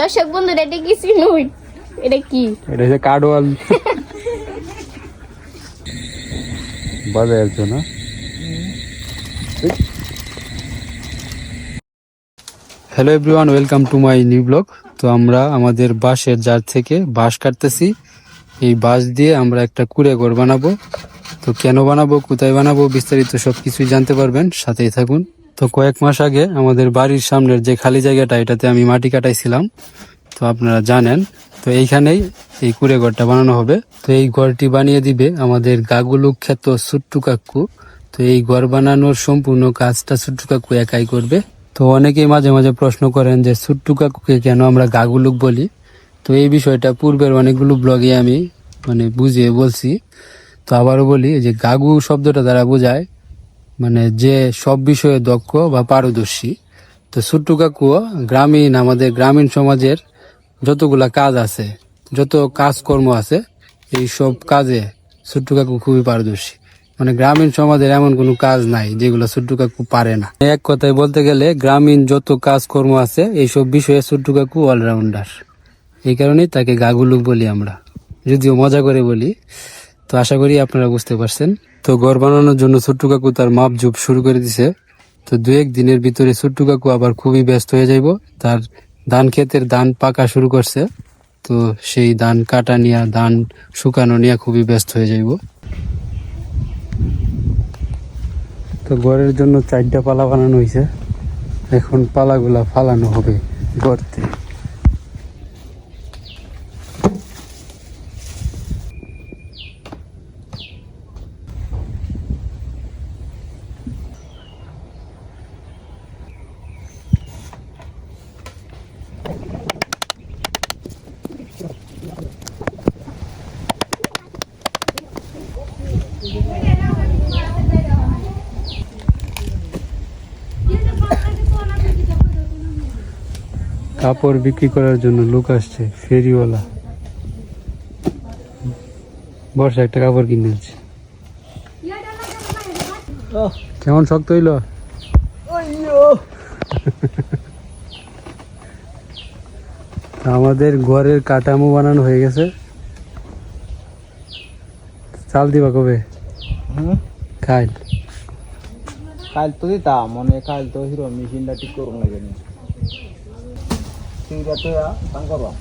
দর্শক বন্ধুরা এটা কি চিনুন? এটা কি? এটা হচ্ছে কার্ডওয়াল বাজে আছে না। Hello everyone, welcome to my new blog. তো আমরা আমাদের বাঁশের জার থেকে বাঁশ কাটতেছি। এই বাঁশ দিয়ে আমরা একটা কুঁড়ে ঘর বানাবো। তো কেন বানাবো, কোথায় বানাবো, বিস্তারিত সবকিছুই জানতে পারবেন, সাথেই থাকুন। তো কয়েক মাস আগে আমাদের বাড়ির সামনের যে খালি জায়গাটা, এটাতে আমি মাটি কাটাইছিলাম, তো আপনারা জানেন। তো এইখানেই এই কুঁড়ে ঘরটা বানানো হবে। তো এই ঘরটি বানিয়ে দিবে আমাদের গাগুলুক খ্যাত ছোট্টু কাকু। তো এই ঘর বানানোর সম্পূর্ণ কাজটা ছোট্টু কাকু একাই করবে। তো অনেকেই মাঝে মাঝে প্রশ্ন করেন যে ছোট্টু কাকুকে কেন আমরা গাগুলুক বলি। তো এই বিষয়টা পূর্বের অনেকগুলো ব্লগে আমি বুঝিয়ে বলছি। তো আবারও বলি যে গাগু শব্দটা দ্বারা বোঝায় যে সব বিষয়ে দক্ষ বা পারদর্শী। তো ছোট্টু কাকুও আমাদের গ্রামীণ সমাজের যতগুলা কাজ আছে, যত কাজকর্ম আছে, এই সব কাজে ছোট্টু কাকু খুবই পারদর্শী। গ্রামীণ সমাজের এমন কোনো কাজ নাই যেগুলো ছোট্টু কাকু পারে না। এক কথায় বলতে গেলে গ্রামীণ যত কাজকর্ম আছে এইসব বিষয়ে ছোট্টু কাকু অলরাউন্ডার। এই কারণেই তাকে গাগুলুক বলি আমরা, যদিও মজা করে বলি। তো আশা করি আপনারা বুঝতে পারছেন। তো ঘর বানানোর জন্য ছোট্টু কাকু তার মাপ ঝুপ শুরু করে দিছে। তো 2-1 দিনের ভিতরে ছোট্টু কাকু আবার খুবই ব্যস্ত হয়ে যাইব। তার ধান ক্ষেতের ধান পাকা শুরু করছে। তো সেই ধান কাটা নিয়ে, ধান শুকানো নিয়ে খুবই ব্যস্ত হয়ে যাইব। তো ঘরের জন্য 4টা পালা বানানো হয়েছে। এখন পালাগুলা ফালানো হবে গর্তে। কাপড় বিক্রি করার জন্য লোক আসছে, ফেরিওয়ালা। বর্ষা একটা কাপড় কিনেছে। কেমন শক্ত হইল? আমাদের ঘরের কাঠামো বানানো হয়ে গেছে। চাল দিবা কবে? কাল কাল তো দিতাম, কাল তো হিরো মেশিনটা ঠিক করুন না জানি ঠিক আছে। কাম করবা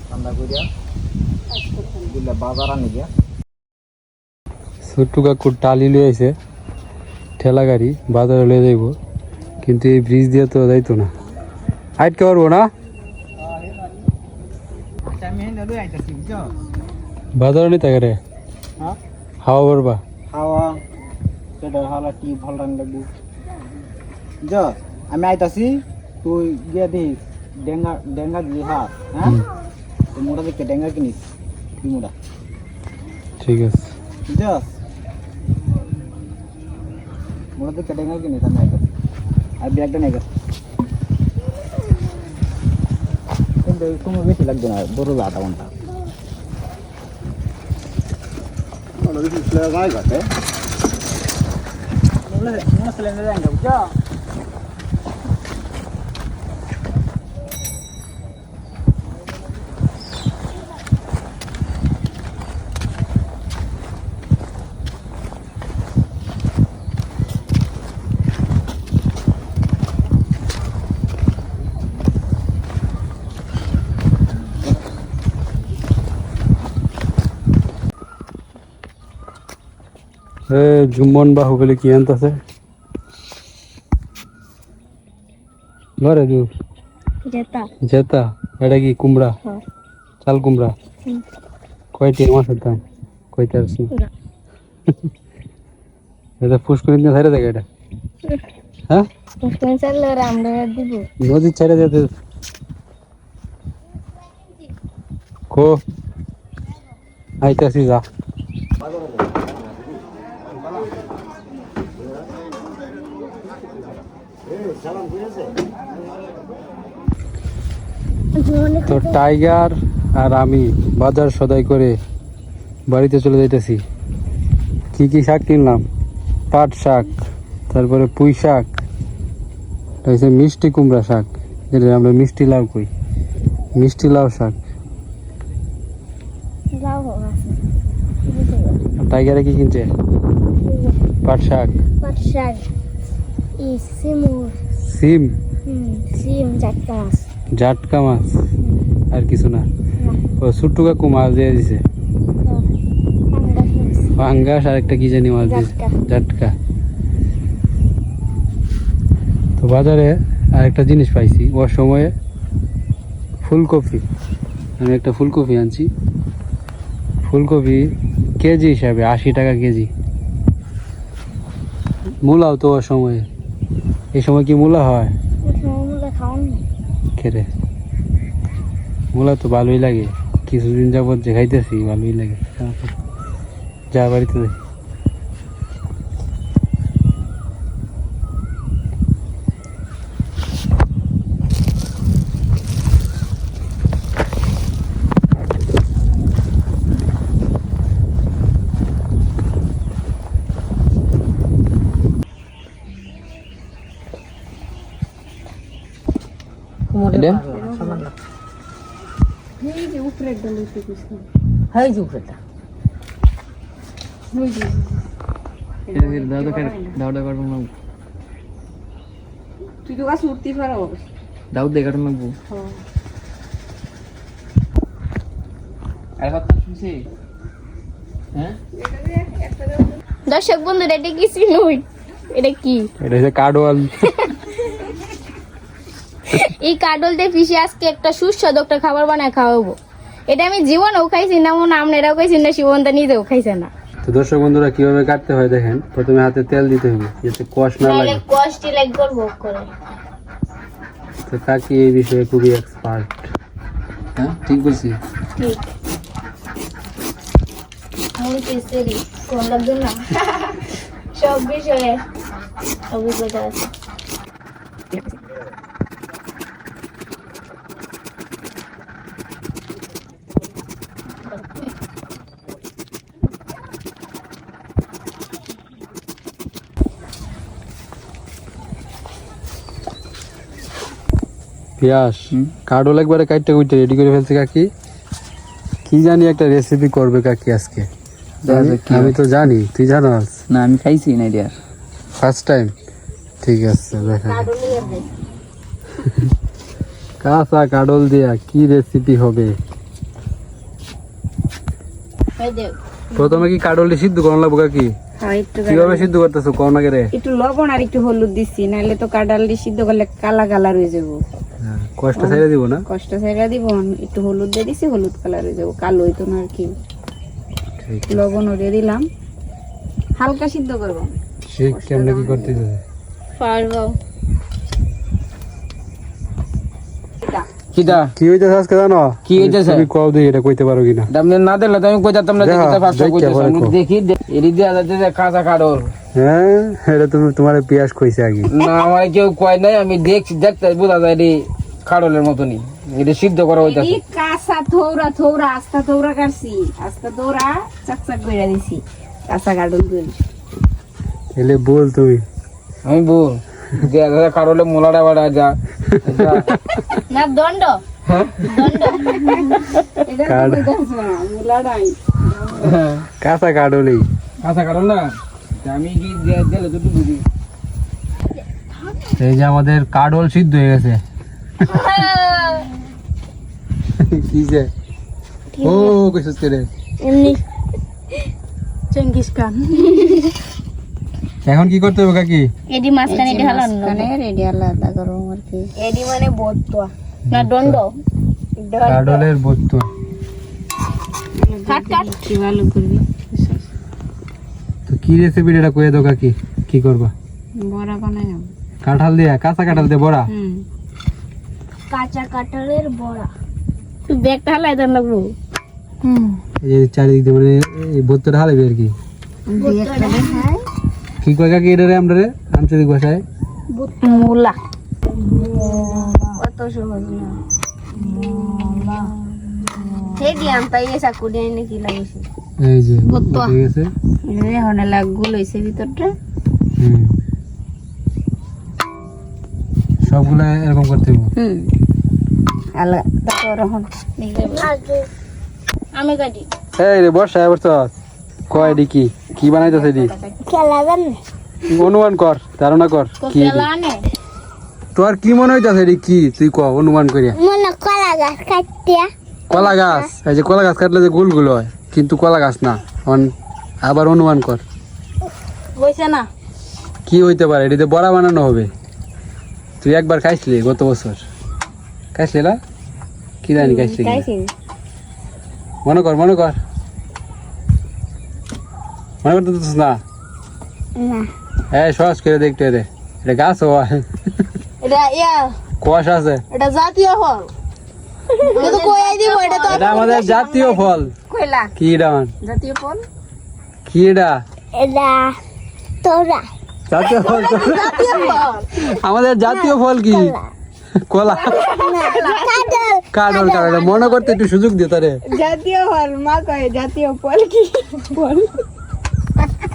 ঠান্ডা করিয়া দিলে বাজার আনি গিয়া। ছোট্টু কাকুর টালি লয়ে আইছে, ঠেলা গাড়ি বাজারে লয়ে যাইব, কিন্তু এই ব্রিজ দিয়ে তো যাইতো না। আটকে পারবো না, বাজারে নিতে গেলে হাওয়া পড়বা। হাওয়া সেটা হাওয়া টিপ ভালো রান লাগবে। যা আমি আইতাছি, তুই গিয়ে দিস ডেঙ্গা ডেঙ্গা দিয়ে হাত। হ্যাঁ, মোটা দেখে ডেঙ্গা কিনিস তুই মোটা। ঠিক আছে, যা মোটা দেখে ডেঙ্গা কিনিস। আমি আইতাছি, আর ব্যাগটা নিয়ে গেছে। কিন্তু সময় বেশি লাগবে না, বড় 8 ঘন্টা। ভাই ঘাটে বুঝা। জুম্মন বাহুবলি কি আনতেছে ঘরে? জেতা এটা কি কুমড়া? চাল কুমড়া। কয়টি মাছের দাম? কয়টা আছে? এটা পুষ্করিত না ছেড়ে দেখে এটা। হ্যাঁ, নদী ছেড়ে যেতে কো আইতাছি যা। তো টাইগার আর আমি বাজার সদাই করে বাড়িতে চলে যাইতেছি। কি কি শাক কিনলাম? পাট শাক, তারপরে পুঁই শাক, মিষ্টি কুমড়া শাক, যেটা আমরা মিষ্টি লাউ কই, মিষ্টি লাউ শাক। লাউ আছে আর টাইগারে কি কিনছে? পাট শাক, পাট শাক, সিমুর, সিম, সিম, জাটকা মাছ। জাটকা মাছ, আর কিছু না। ও ছোট্ট কাকু মাছ দিয়ে দিছে, পাঙ্গাস আর একটা কি জানি মাছ দিছে, জাটকা। তো বাজারে আরেকটা জিনিস পাইছি ওর সময়ে, ফুলকপি। আমি একটা ফুলকপি আনছি, ফুলকপি কেজি হিসাবে 80 টাকা কেজি। মূলাও তো ওর সময়ে, এই সময় কি মূলা হয়? খেরে মূলা তো ভালোই লাগে, কিছুদিন যাবত যে খাইতেছি ভালোই লাগে। যা বাড়িতে যাই। তুই তো গাছ উঠতে পারো দাউদ দে কাটন লাগবো। আর কথা শুনছি হ্যাঁ। দর্শক বন্ধুরা, এটা কি সিনুই? এটা কি? এটা হচ্ছে কাডওয়াল। এই কাডল দিয়ে পিসি আজকে একটা সুস্বাদু একটা খাবার বানায় খাওয়াবো। এটা আমি জীবনেও খাইছি না, মনে আপনারাও খাইছি না, শিবনদা নিজেও খাইছে না। তো দর্শক বন্ধুরা কিভাবে কাটতে হয় দেখেন। প্রথমে হাতে তেল দিতে হবে যাতে কষ না লাগে। কষ্টি লাগবে করে। তো কাকি এই বিষয়ে খুবই এক্সপার্ট। হ্যাঁ ঠিক বলছি? ঠিক। আমি কেসেরি কোন লাগবে না, সব বিষয়ে অভিজ্ঞতা আছে। পিয়াস কাডল একবারে কাটতে কুইটে রেডি করে ফেলছে কাকি। কি জানি একটা রেসিপি করবে কাকি আজকে। আমি তো জানি, তুই জানাস না? আমি খাইছি না এটা ফার্স্ট টাইম। ঠিক আছে দেখা কাঁচা কাডল দিয়া কি রেসিপি হবে। প্রথমে কি কাডলটি সিদ্ধ করানো লাগবে কাকি? কিভাবে সিদ্ধ করতেছো কোন আগে রে? একটু লবণ আর একটু হলুদ দিচ্ছি, নাহলে তো কাঁঠালটি সিদ্ধ করলে কালা কালার হয়ে যাবো। কষ্ট ছেড়ে দিব না? কষ্ট ছাইড়া দিব। একটু হলুদ দিয়ে দিছি, হলুদ কালার হয়ে যাবো, কালো হইতো না আর কি। লবণও দিয়ে দিলাম, হালকা সিদ্ধ করবো। ঠিক কেমনে কি করতেছে? পারবো। কিটা কি হইতেছে আজকে জানো? কি হইতেছে? তুমি কও দিই এটা কইতে পারো কিনা। দামনে না দিলে তো আমি কই যেতাম না। দেখি ফার্স্ট কইতেছ আমি দেখি এরি দিয়া যাচ্ছে যে কাঁচা কাডল। হ্যাঁ এটা তুমি তোমার পিয়াস কইছে আগে না, আমার কেউ কয় নাই, আমি দেখতে বোঝা যায় এটি কাডলের মতনই। এটা সিদ্ধ করা হইতাছে। এই কাঁচা থৌরা থৌরা আস্তা থৌরা কাটছি, আস্তা থৌরা চাকচাক কইরা দিছি, কাঁচা কাডল গুল। এলে বল তুমি। আমি বল যে দাদা কাডলে মোলাটা বাড়া যা না দণ্ড, এটা তো কইতাছ না মুলাড়াই কাঁচা কাডলই। কাঁচা কাডল না, আমি কি দিলে তো বুঝি। এই যে আমাদের কাডল সিদ্ধ হয়ে গেছে। কি যে ও কইছস কে রে? এমনি চেঙ্গিস খান। এখন কি করতে হবে কাকি? এডি মাছখানে এডি হালানো না। মানে রেডি আলাদা করো আর কি। এডি মানে বটুয়া না দণ্ড। কাডলের বত্তু। কাট কাট কি ভালো করবি। তো কি রেসিপি এটা কইয়া দাও কাকি, কি করবা? বড়া বানাই। কাঁঠাল দিয়া, কাঁচা কাঁঠাল দিয়ে বড়া। কাঁচা কাঁঠালের বড়া। তুই ব্যাগটা হালাই দেন লাগবো। এই যে চারিদিক দিয়ে মানে এই বত্তুটা হালাবি আর কি। কি কয় কাকি এটা রে আমরা রে আঞ্চলিক ভাষায়? মূলা। কত সহজ না। হে দিয়াম তাই এসা কুড়ি এনে কি লাগিছে। এই যে বত্তুয়া। ঠিক আছে। এখন লাগুল হইছে ভিতরটা। সবগুলা এরকম করতে হবে। আলাদা তারপর এখন আমি কাটি এই রে বর্ষা বর্ষ কয় এডি কি কি বানাইতেছে এডি অনুমান কর ধারণা কর কি এডি? কেলা আনে তোর কি মনে হইতাছে এডি কি তুই ক অনুমান করিয়া মনে কলা গাছ কাটিয়া কলা গাছ এই যে কলা গাছ কাটলে যে গোল গোল হয় কিন্তু কলা গাছ না আবার অনুমান কর বইছে না কি হইতে পারে এটিতে বড়া বানানো হবে তুই একবার খাইছিলি গত বছর খাইছিলি না কি জানি খাইছিলি কিনা? খাইছি মনে কর মনে করতেছিস না না হ্যাঁ সহজ করে দেখতে রে এটা গাছ হয় এটা ইয়া কুয়াশা আছে এটা জাতীয় ফল কিন্তু কই দিব এটা তো এটা আমাদের জাতীয় ফল কইলা কি এটা আমার? জাতীয় ফল কি এটা এটা তোরা জাতীয় ফল তো? জাতীয় ফল আমাদের জাতীয় ফল কি কলা কাঁঠাল কাঁঠাল মনে করতে একটু সুযোগ দিও তারে জাতীয় ফল মা কয় জাতীয় ফল কি ফল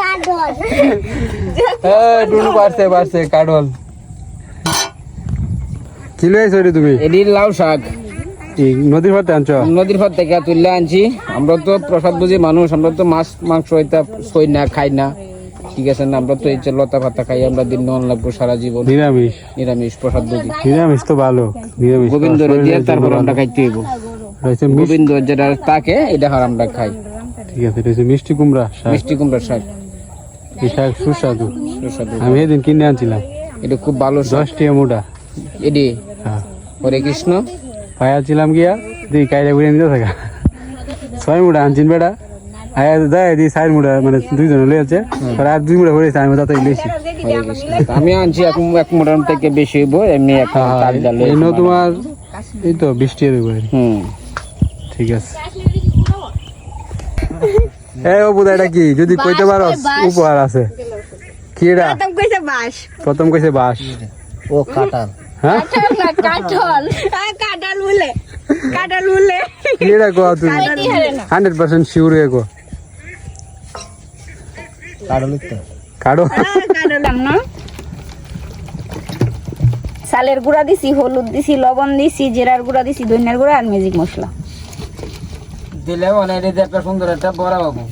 কাঁঠাল টুনু পারছে কাঁঠাল কি লইছো রে তুমি এটি লাউ শাক এই নদীর পাড়তে আনছো নদীর পাড় থেকে তুললে আনছি। আমরা তো প্রসাদ বুঝি মানুষ, আমরা তো মাছ মাংস এটা সই না খাই না, ঠিক আছে না? আমরা তো এই যে লতা পাতা খাই, আমরা দিন নন লাগবো সারা জীবন নিরামিষ নিরামিষ প্রসাদ বুঝি। নিরামিষ তো ভালো নিরামিষ গোবিন্দ দিয়ে তারপর আমরা খাইতে হইব। রয়েছে গোবিন্দ যেটা তাকে এটা হার আমরা খাই। ঠিক আছে রয়েছে মিষ্টি কুমড়া শাক মিষ্টি কুমড়ার শাক এই শাক সুস্বাদু সুস্বাদু, আমি এদিন কিনে আনছিলাম এটা খুব ভালো শাক। 10 টাকা মোটা এটি হ্যাঁ হরে কৃষ্ণ পাইয়াছিলাম গিয়া দুই কাইরা ঘুরে নিতে থাকা 6 মুড়া আনছিন বেটা আয়া দেয় দি 4 মুড়া মানে দুইজন লইছে আর 2 মুড়া ঘুরেছে আমি তাতে লেছি হরে কৃষ্ণ। তা আমি আনছি এক মোটার থেকে বেশি হইব, এমনি এক তার ডাল এই নো তোমার এই তো 20 টাকা দেবো ঠিক আছে এই ও বুদা এটা কি যদি কইতে পারো উপহার আছে কি এটা প্রথম কইছে বাস প্রথম কইছে বাস ও কাঁঠাল হ্যাঁ কাঁঠাল কাঁঠাল বলে কি এটা কো তুমি 100% শিওর হয়ে কো কাঁঠাল তো কাড়ো কাঁঠাল না সালের গুঁড়া দিছি, হলুদ দিছি, লবণ দিছি, জিরার গুঁড়া দিছি, ধনিয়ার গুঁড়া আর ম্যাজিক মশলা দিলে অনেক একটা সুন্দর একটা বড়া পাবো।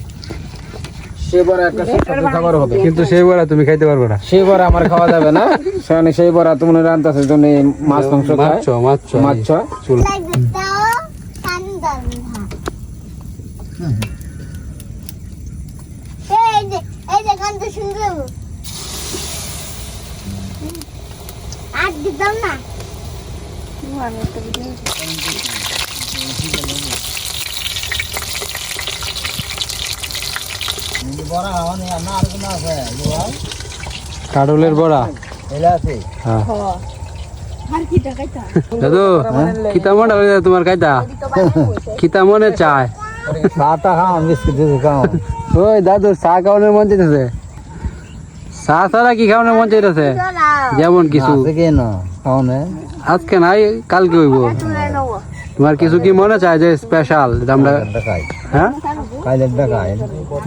সে বড়া একটা সুস্বাদু খাবার হবে, কিন্তু সেই বড়া তুমি খাইতে পারবে না সেই বড়া আমার খাওয়া যাবে না। সেখানে সেই বড়া তুমি রান্তাছে জন্য মাছ মাংস খায়, মাছ চুল এই যে গানটা শুনবে আর দিতাম না কাডলের বড়া হ্যাঁ দাদু কিতা মনে হয় তোমার কাইতা কিতা মনে চায় চাটা খাও বিস্কুট দিয়ে খাও ওই দাদু চা খাওয়ানোর মন চাইতেছে চা ছাড়া কি খাওয়ানোর মন চাইতেছে যেমন কিছু কি না খাও না আজকে নাই কালকে হইব তোমার কিছু কি মনে চায় যে স্পেশাল আমরা দেখাই হ্যাঁ কাইলে দেখাই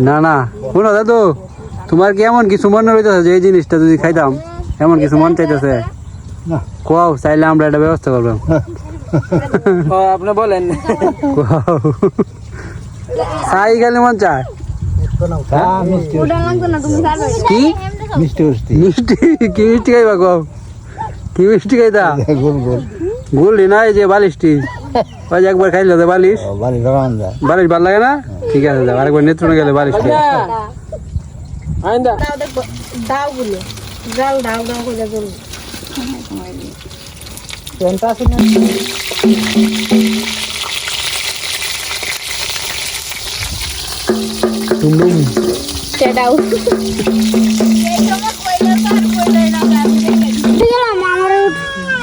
না না শোনো দাদু তোমার কি এমন কিছু মনে হইতেছে যে এই জিনিসটা যদি খাইতাম এমন কিছু মন চাইতেছে না কোয়াও চাইলে আমরা এটা ব্যবস্থা করবো আপনি বলেন। কোয়াও চাই খালি মন চায় মিষ্টি কি মিষ্টি মিষ্টি মিষ্টি কি মিষ্টি খাইবা কোয়াও কি মিষ্টি খাইতা গোল গোল গুলি না এই যে বালিশটি ওই যে একবার খাইলে তো বালিশ বাড়ি লাগান যায় বালিশ ভাল লাগে না ঠিক আছে যাও আরেকবার নেত্রনে গেলে বালিশ খাই আইন্দা দাও গুলো জাল দাও দাও করে জল টুমডুম সেটাও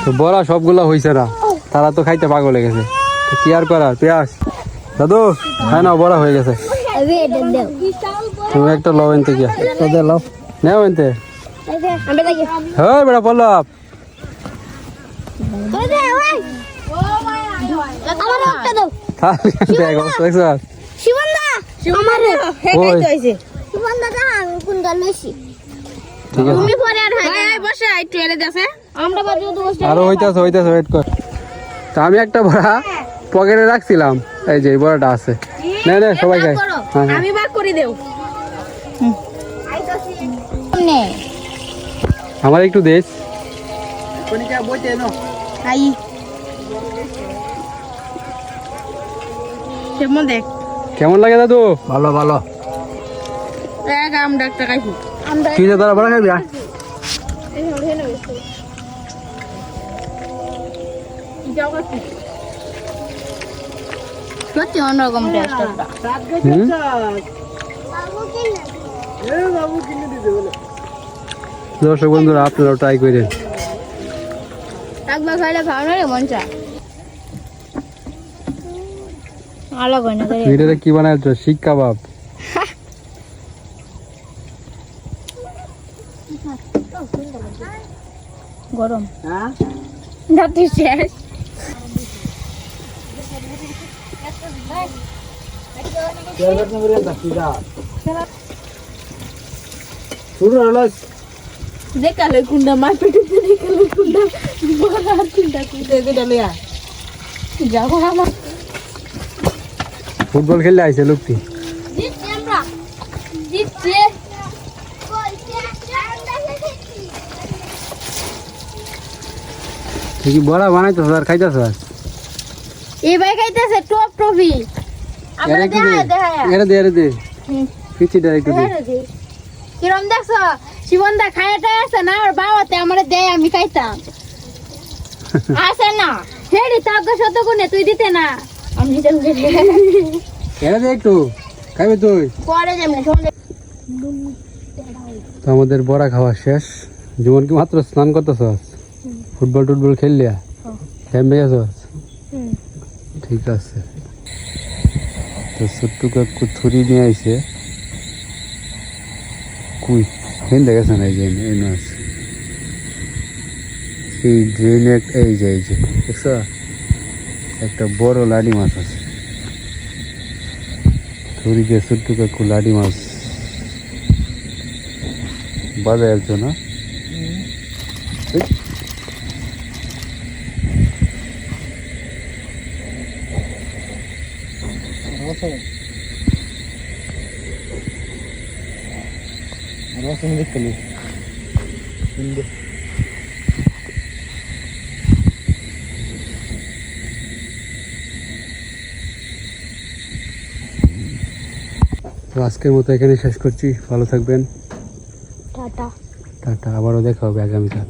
তো বড়া সবগুলা হইছে না তারা তো খাইতে পাগল হয়ে গেছে তো কি আর করার পেঁয়াজ দাদু হ্যাঁ না বড়া হয়ে গেছে তুমি একটা লও এনতে গিয়া তোদের লাভ নেও এনতে হ্যাঁ বেড়া পল্লব দেখ অবস্থা দেখছো ওই ঠিক আছে আরো হইতাছে ওয়েট কর তা আমি একটা বড়া পকেটে রাখছিলাম, এই যে এই বড়টা আছে। না না সবাই খায়। হ্যাঁ হ্যাঁ আমি ভাগ করে দেও নে আমার একটু দেশ। কনিকা বইতে নো আই কেমন দেখ কেমন লাগে দাদু? ভালো ভালো এক আমরা একটা খাইছি আমরা কি রে তোরা বড় খাবি? সত্যি অন্যরকম টেস্ট একটা দর্শক বন্ধুরা আপনারাও ট্রাই করেন। একবার খাইলে ভালো রে মন চা আলাগ হয় না ভিডিওতে কি বানাইছো? শিক কাবাব। গরম হ্যাঁ দাঁতি শেষ কেরবেট না বলে দাসিদা শুরু হলো দেখালে কুন্ডা মার পেটে দেখালে কুন্ডা বড় আর কুন্ডা কুন্ডা ডালিয়া যাবো আমার ফুটবল খেললে আইছে লোকটি। জিতছি আমরা জিতছি তুই কি বড়া বানাইছো আর খাইতেছ? এই ভাই খাইতেছে টপ টপি আমরা এরা কি দেখা দে? দেখা এরা দে পিচিটা একটু দে। কিরম দেখছো শিবনদা খায়াটা আছে না আর বাবাতে আমার দেয় আমি খাইতাম আছে না হেডি তাকে শত গুনে তুই দিতে না আমি দিতাম এরা দে একটু খাইবে তুই। পরে যেমন শুনলে তো আমাদের বড়া খাওয়া শেষ। জীবন কি মাত্র স্নান করতেছ? ফুটবল টুটবল খেললিয়া টাইম পেয়ে গেছ? ঠিক আছে। তো ছোট্ট কাকু থুরি নিয়ে আইছে। কুই হেন দেখেছ না? এই যে এই মাছ এই ড্রেনে এই যে দেখছ একটা বড় লাডি মাছ আছে। থুরি দিয়ে ছোট্ট কাকু লাডি মাছ বাজায় আসছো না? রসুন দেখলি তো আজকের মতো এখানে শেষ করছি। ভালো থাকবেন। Tata tata. আবারও দেখা হবে আগামীকাল।